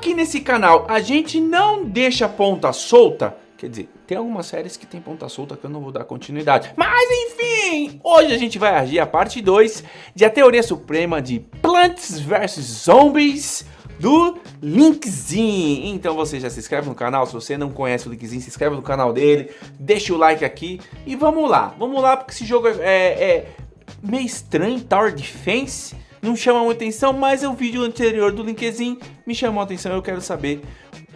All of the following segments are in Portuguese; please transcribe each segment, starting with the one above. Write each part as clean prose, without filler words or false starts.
aqui nesse canal a gente não deixa ponta solta, quer dizer, tem algumas séries que tem ponta solta que eu não vou dar continuidade. Mas enfim, hoje a gente vai agir a parte 2 de A Teoria Suprema de Plants vs Zombies do Linkzinho. Então você já se inscreve no canal, se você não conhece o Linkzinho, se inscreve no canal dele, deixa o like aqui e vamos lá porque esse jogo é meio estranho. Tower Defense não chama muita atenção, mas o vídeo anterior do Linkzinho me chamou a atenção e eu quero saber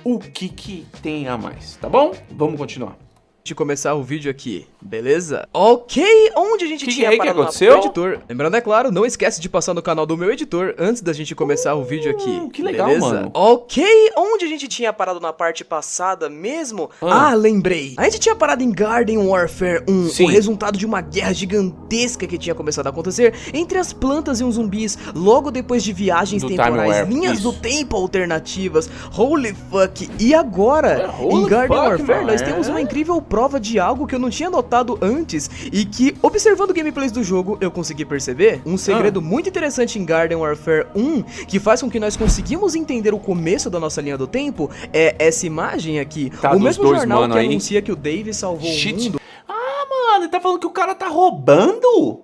o que tem a mais, tá bom? Vamos continuar. De começar o vídeo aqui, beleza? Ok, onde a gente tinha parado no meu editor. Lembrando, é claro, não esquece de passar no canal do meu editor antes da gente começar o vídeo aqui. Que legal, beleza? mano. Ok, onde a gente tinha parado na parte passada mesmo? Lembrei. A gente tinha parado em Garden Warfare 1, Sim. o resultado de uma guerra gigantesca que tinha começado a acontecer entre as plantas e os zumbis, logo depois de viagens temporais, linhas do tempo alternativas. Holy fuck! E agora, em Garden Warfare, nós temos uma incrível prova de algo que eu não tinha notado antes e que, observando gameplays do jogo, eu consegui perceber um segredo muito interessante em Garden Warfare 1, que faz com que nós conseguimos entender o começo da nossa linha do tempo, é essa imagem aqui. O mesmo jornal que anuncia que o Dave salvou o mundo. Ah, mano, ele tá falando que o cara tá roubando?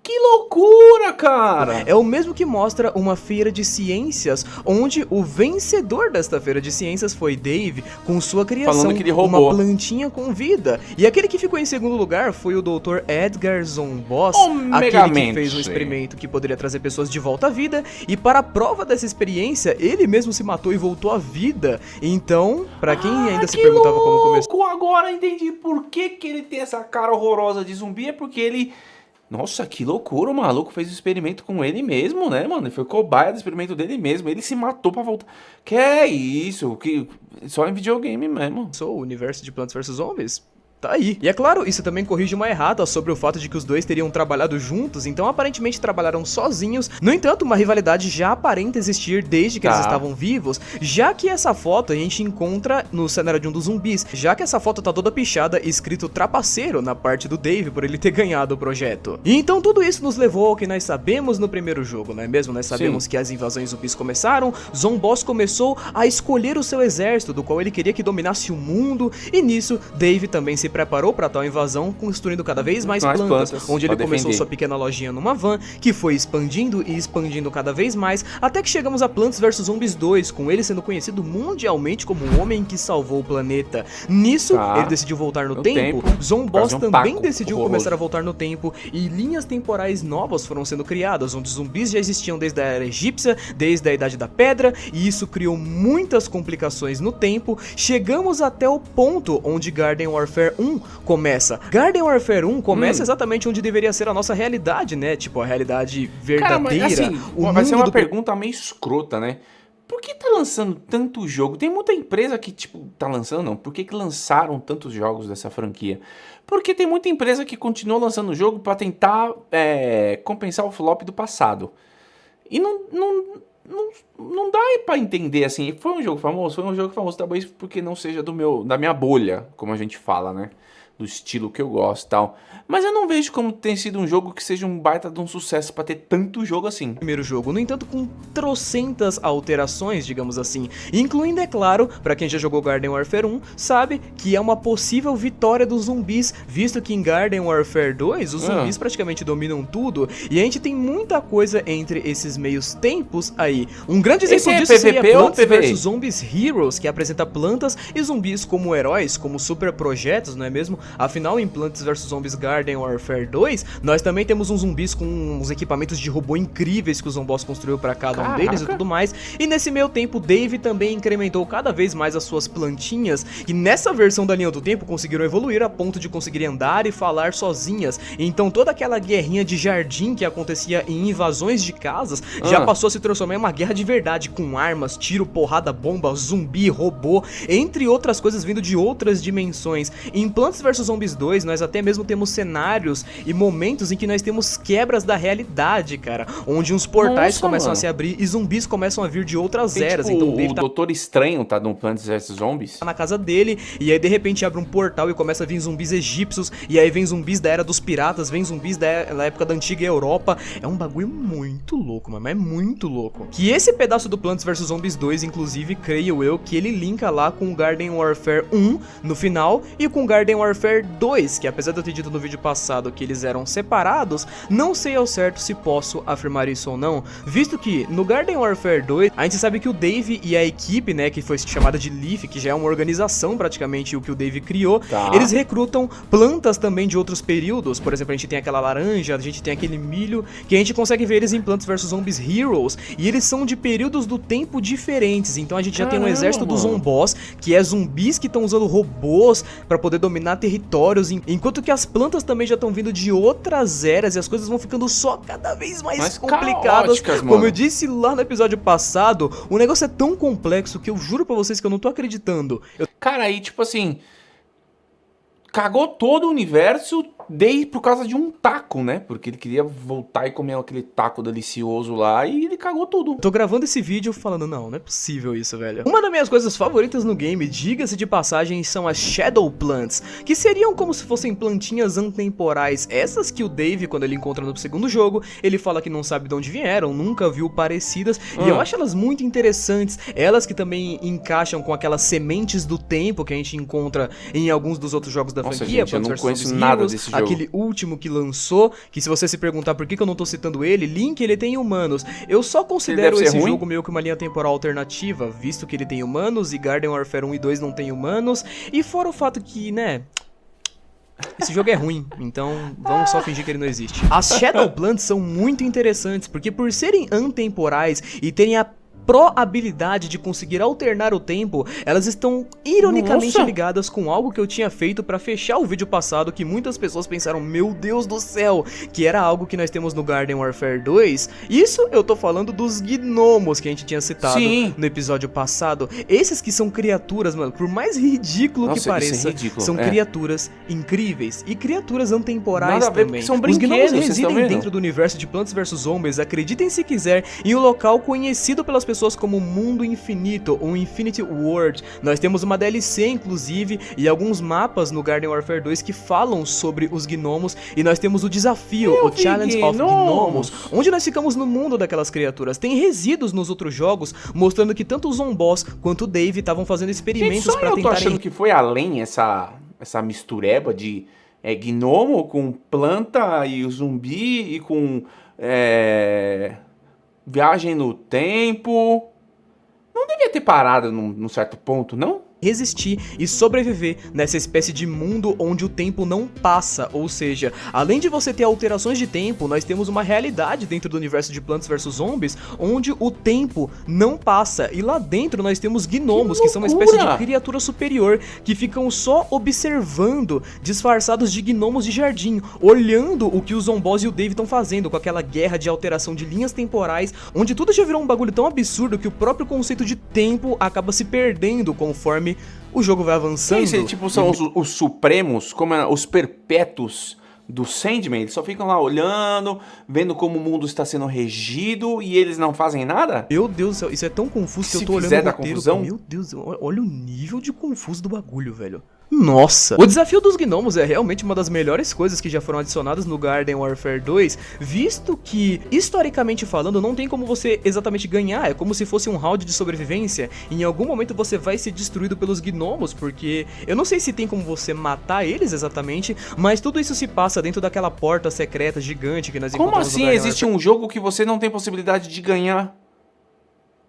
Que loucura, cara! É o mesmo que mostra uma feira de ciências, onde o vencedor desta feira de ciências foi Dave, com sua criação, uma plantinha com vida. E aquele que ficou em segundo lugar foi o Dr. Edgar Zomboss, aquele que fez um experimento que poderia trazer pessoas de volta à vida, e para a prova dessa experiência, ele mesmo se matou e voltou à vida. Então, pra quem ainda se perguntava como começou... Agora entendi por que ele tem essa cara horrorosa de zumbi, é porque ele... Nossa, que loucura, o maluco fez o experimento com ele mesmo, né, mano? Ele foi cobaia do experimento dele mesmo, ele se matou pra voltar. Que é isso? Que... Só em videogame mesmo. O universo de Plants vs Zombies tá aí. E é claro, isso também corrige uma errata sobre o fato de que os dois teriam trabalhado juntos, então aparentemente trabalharam sozinhos. No entanto, uma rivalidade já aparenta existir desde que eles estavam vivos, já que essa foto a gente encontra no cenário de um dos zumbis, já que essa foto tá toda pichada e escrito trapaceiro na parte do Dave por ele ter ganhado o projeto. E então tudo isso nos levou ao que nós sabemos no primeiro jogo, não é mesmo? Nós sabemos que as invasões zumbis começaram, Zomboss começou a escolher o seu exército, do qual ele queria que dominasse o mundo, e nisso, Dave também se preparou para tal invasão, construindo cada vez mais plantas, onde ele começou sua pequena lojinha numa van, que foi expandindo e expandindo cada vez mais, até que chegamos a Plants vs Zombies 2, com ele sendo conhecido mundialmente como o homem que salvou o planeta. Nisso, ele decidiu voltar no tempo. Zomboss também decidiu começar a voltar no tempo, e linhas temporais novas foram sendo criadas, onde zumbis já existiam desde a era egípcia, desde a Idade da Pedra, e isso criou muitas complicações no tempo. Chegamos até o ponto onde Garden Warfare 1 começa. Garden Warfare 1 começa exatamente onde deveria ser a nossa realidade, né? Tipo, a realidade verdadeira. Cara, mas, assim, vai ser uma pergunta meio escrota, né? Por que tá lançando tanto jogo? Tem muita empresa que, tipo, tá lançando, não. Por que lançaram tantos jogos dessa franquia? Porque tem muita empresa que continua lançando jogo pra tentar compensar o flop do passado. E não dá pra entender, assim. Foi um jogo famoso? Foi um jogo famoso, talvez porque não seja da minha bolha, como a gente fala, né? Do estilo que eu gosto e tal. Mas eu não vejo como tem sido um jogo que seja um baita de um sucesso pra ter tanto jogo assim. Primeiro jogo, no entanto, com trocentas alterações, digamos assim, incluindo, é claro, pra quem já jogou Garden Warfare 1, sabe que é uma possível vitória dos zumbis, visto que em Garden Warfare 2, os zumbis praticamente dominam tudo, e a gente tem muita coisa entre esses meios tempos aí. Um grande exemplo disso seria Plants vs Zombies Heroes, que apresenta plantas e zumbis como heróis, como super projetos, não é mesmo? Afinal, em Plants vs Zombies Garden Warfare 2, nós também temos uns zumbis com uns equipamentos de robô incríveis que o Zomboss construiu pra cada um deles e tudo mais. E nesse meio tempo, Dave também incrementou cada vez mais as suas plantinhas, que nessa versão da linha do tempo conseguiram evoluir a ponto de conseguir andar e falar sozinhas. Então toda aquela guerrinha de jardim que acontecia em invasões de casas já passou a se transformar em uma guerra de verdade, com armas, tiro, porrada, bomba, zumbi, robô, entre outras coisas vindo de outras dimensões. Em Plants vs vs Zombies 2, nós até mesmo temos cenários e momentos em que nós temos quebras da realidade, cara, onde uns portais começam a se abrir e zumbis começam a vir de outras eras. Tipo, então o Dave o Doutor Estranho tá no Plants vs Zombies. tá na casa dele, e aí de repente abre um portal e começa a vir zumbis egípcios, e aí vem zumbis da era dos piratas, vem zumbis da época da antiga Europa. É um bagulho muito louco, mano, é muito louco. Que esse pedaço do Plants vs Zombies 2, inclusive, creio eu, que ele linka lá com o Garden Warfare 1 no final e com o Garden Warfare 2, que apesar de eu ter dito no vídeo passado que eles eram separados, não sei ao certo se posso afirmar isso ou não, visto que no Garden Warfare 2, a gente sabe que o Dave e a equipe, né, que foi chamada de Leaf, que já é uma organização praticamente o que o Dave criou, eles recrutam plantas também de outros períodos. Por exemplo, a gente tem aquela laranja, a gente tem aquele milho, que a gente consegue ver eles em Plants vs Zombies Heroes, e eles são de períodos do tempo diferentes. Então a gente já tem um exército dos zombós, que é zumbis que estão usando robôs pra poder dominar territórios, enquanto que as plantas também já estão vindo de outras eras, e as coisas vão ficando só cada vez mais complicadas. Como eu disse lá no episódio passado, o negócio é tão complexo que eu juro pra vocês que eu não tô acreditando. Cara, aí tipo assim, cagou todo o universo por causa de um taco, né? Porque ele queria voltar e comer aquele taco delicioso lá e ele cagou tudo. Tô gravando esse vídeo falando, não é possível isso, velho. Uma das minhas coisas favoritas no game, diga-se de passagem, são as Shadow Plants, que seriam como se fossem plantinhas antemporais. Essas que o Dave, quando ele encontra no segundo jogo, ele fala que não sabe de onde vieram, nunca viu parecidas, e eu acho elas muito interessantes. Elas que também encaixam com aquelas sementes do tempo que a gente encontra em alguns dos outros jogos da franquia. Gente, eu não conheço nada desse jogo. Aquele último que lançou, que se você se perguntar por que eu não tô citando ele, Link, ele tem humanos. Eu só considero esse jogo meio que uma linha temporal alternativa, visto que ele tem humanos e Garden Warfare 1 e 2 não tem humanos, e fora o fato que, né, esse jogo é ruim, então vamos só fingir que ele não existe. As Shadow Plants são muito interessantes, porque por serem antemporais e terem a probabilidade de conseguir alternar o tempo, elas estão ironicamente ligadas com algo que eu tinha feito pra fechar o vídeo passado, que muitas pessoas pensaram, meu Deus do céu, que era algo que nós temos no Garden Warfare 2. Isso eu tô falando dos gnomos que a gente tinha citado no episódio passado. Esses que são criaturas, mano, por mais ridículo que pareça, são criaturas incríveis e criaturas antemporais também. São os gnomos residem dentro do universo de Plants vs Zombies, acreditem se quiser, em um local conhecido pelas pessoas como Mundo Infinito, ou Infinity World. Nós temos uma DLC, inclusive, e alguns mapas no Garden Warfare 2 que falam sobre os gnomos, e nós temos o desafio, o Challenge of Gnomos, onde nós ficamos no mundo daquelas criaturas. Tem resíduos nos outros jogos, mostrando que tanto os zombós quanto o Dave estavam fazendo experimentos pra tentarem... Eu tô achando que foi além essa mistureba de gnomo com planta e zumbi e com... viagem no tempo. Não devia ter parado num certo ponto, não? Resistir e sobreviver nessa espécie de mundo onde o tempo não passa, ou seja, além de você ter alterações de tempo, nós temos uma realidade dentro do universo de Plants vs Zombies, onde o tempo não passa, e lá dentro nós temos gnomos, que são uma espécie de criatura superior, que ficam só observando, disfarçados de gnomos de jardim, olhando o que os zombós e o Dave estão fazendo, com aquela guerra de alteração de linhas temporais, onde tudo já virou um bagulho tão absurdo que o próprio conceito de tempo acaba se perdendo conforme o jogo vai avançando. Isso, tipo, são os supremos, como os perpétuos do Sandman, eles só ficam lá olhando, vendo como o mundo está sendo regido e eles não fazem nada? Meu Deus do céu, isso é tão confuso que eu tô olhando o roteiro. Meu Deus, olha o nível de confuso do bagulho, velho. Nossa! O desafio dos gnomos é realmente uma das melhores coisas que já foram adicionadas no Garden Warfare 2, visto que, historicamente falando, não tem como você exatamente ganhar, é como se fosse um round de sobrevivência, e em algum momento você vai ser destruído pelos gnomos, porque eu não sei se tem como você matar eles exatamente, mas tudo isso se passa dentro daquela porta secreta gigante que nós encontramos no Garden Warfare. Como assim existe um jogo que você não tem possibilidade de ganhar?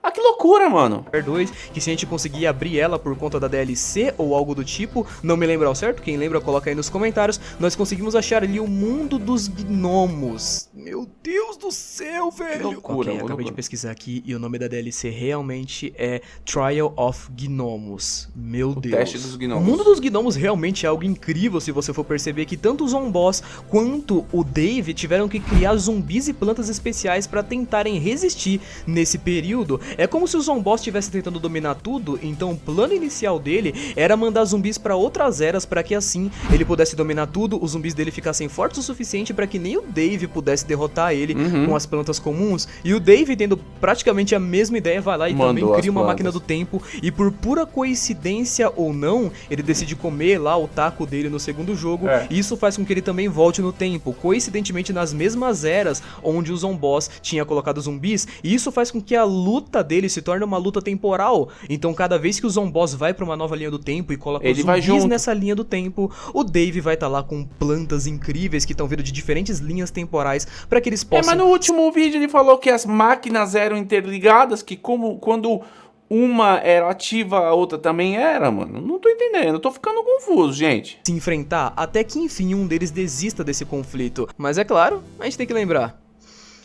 Ah, que loucura, mano. 2, que se a gente conseguir abrir ela por conta da DLC ou algo do tipo, não me lembro ao certo, quem lembra coloca aí nos comentários, nós conseguimos achar ali o mundo dos gnomos. Meu Deus do céu, velho. Que loucura, eu acabei de pesquisar aqui e o nome da DLC realmente é Trial of Gnomos. Meu Deus. Teste dos gnomos. O mundo dos gnomos realmente é algo incrível se você for perceber que tanto os zombós quanto o Dave tiveram que criar zumbis e plantas especiais para tentarem resistir nesse período. É como se o Zomboss estivesse tentando dominar tudo, então o plano inicial dele era mandar zumbis pra outras eras para que assim ele pudesse dominar tudo, os zumbis dele ficassem fortes o suficiente para que nem o Dave pudesse derrotar ele com as plantas comuns. E o Dave, tendo praticamente a mesma ideia, vai lá e também cria uma máquina do tempo, e por pura coincidência ou não, ele decide comer lá o taco dele no segundo jogo, e isso faz com que ele também volte no tempo, coincidentemente nas mesmas eras onde o Zomboss tinha colocado zumbis, e isso faz com que a luta dele se torne uma luta temporal. Então cada vez que o Zomboss vai pra uma nova linha do tempo e coloca os zumbis nessa linha do tempo, o Dave vai estar lá com plantas incríveis que estão vindo de diferentes linhas temporais para que eles possam... mas no último vídeo ele falou que as máquinas eram interligadas, que quando uma era ativa, a outra também era, mano. Não tô entendendo, tô ficando confuso, gente. Se enfrentar até que enfim um deles desista desse conflito. Mas é claro, a gente tem que lembrar,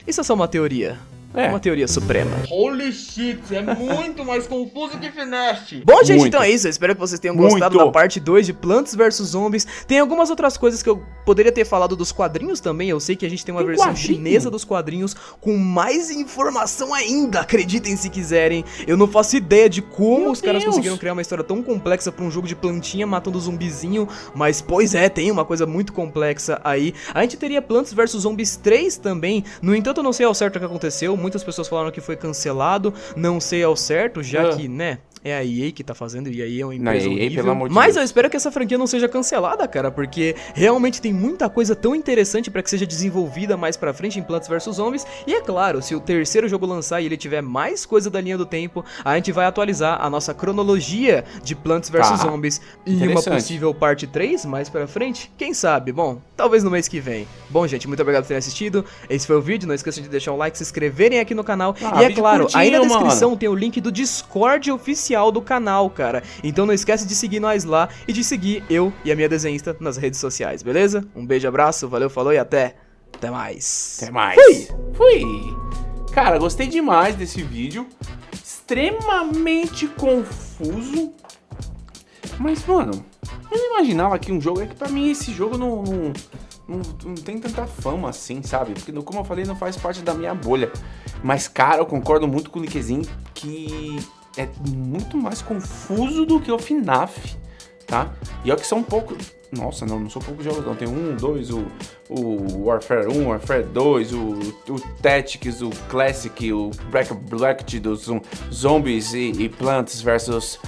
isso é só uma teoria. Uma teoria suprema. Holy shit, é muito mais confuso que Fineste. Bom, gente, então é isso. Eu espero que vocês tenham gostado da parte 2 de Plants vs Zombies. Tem algumas outras coisas que eu poderia ter falado dos quadrinhos também. Eu sei que a gente tem uma versão chinesa dos quadrinhos com mais informação ainda, acreditem se quiserem. Eu não faço ideia de como os caras conseguiram criar uma história tão complexa pra um jogo de plantinha matando zumbizinho. Mas, pois é, tem uma coisa muito complexa aí. A gente teria Plants vs Zombies 3 também. No entanto, eu não sei ao certo o que aconteceu. Muitas pessoas falaram que foi cancelado, não sei ao certo, já que, né, é a EA que tá fazendo, e a EA é uma empresa horrível. pelo amor de Mas Deus. eu espero que essa franquia não seja cancelada, cara, porque realmente tem muita coisa tão interessante pra que seja desenvolvida mais pra frente em Plants vs Zombies. E é claro, se o terceiro jogo lançar e ele tiver mais coisa da linha do tempo, a gente vai atualizar a nossa cronologia de Plants vs Zombies em uma possível parte 3 mais pra frente. Quem sabe? Bom, talvez no mês que vem. Bom, gente, muito obrigado por terem assistido. Esse foi o vídeo, não esqueçam de deixar um like, se inscreverem aqui no canal. E é claro, aí na descrição tem o link do Discord oficial do canal, cara. Então não esquece de seguir nós lá e de seguir eu e a minha desenhista nas redes sociais, beleza? Um beijo, abraço, valeu, falou e até mais. Até mais. Fui. Cara, gostei demais desse vídeo. Extremamente confuso. Mas, mano, eu não imaginava que um jogo... É que pra mim esse jogo não tem tanta fama assim, sabe? Porque, como eu falei, não faz parte da minha bolha. Mas, cara, eu concordo muito com o Liquezinho que é muito mais confuso do que o FNAF, tá? E olha que são poucos... Nossa, não são poucos jogos não. Tem o 2, o Warfare 1, Warfare 2, o Tactics, o Classic, o Black dos Zombies e Plants versus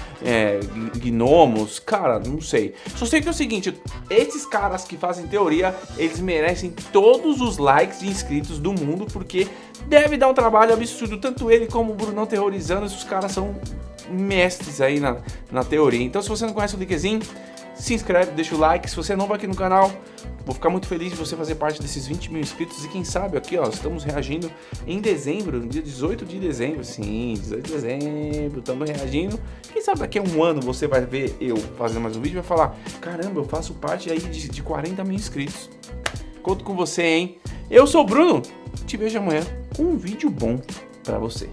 Gnomos. Cara, não sei. Só sei que é o seguinte, esses caras que fazem teoria, eles merecem todos os likes e inscritos do mundo, porque deve dar um trabalho absurdo, tanto ele como o Brunão terrorizando, esses caras são mestres aí na teoria. Então, se você não conhece o Liquezinho, se inscreve, deixa o like. Se você é novo aqui no canal, vou ficar muito feliz de você fazer parte desses 20 mil inscritos. E quem sabe aqui, ó, estamos reagindo em dezembro, no dia 18 de dezembro. Sim, 18 de dezembro, estamos reagindo. Quem sabe daqui a um ano você vai ver eu fazendo mais um vídeo e vai falar: caramba, eu faço parte aí de 40 mil inscritos. Conto com você, hein? Eu sou o Bruno, te vejo amanhã com um vídeo bom pra você.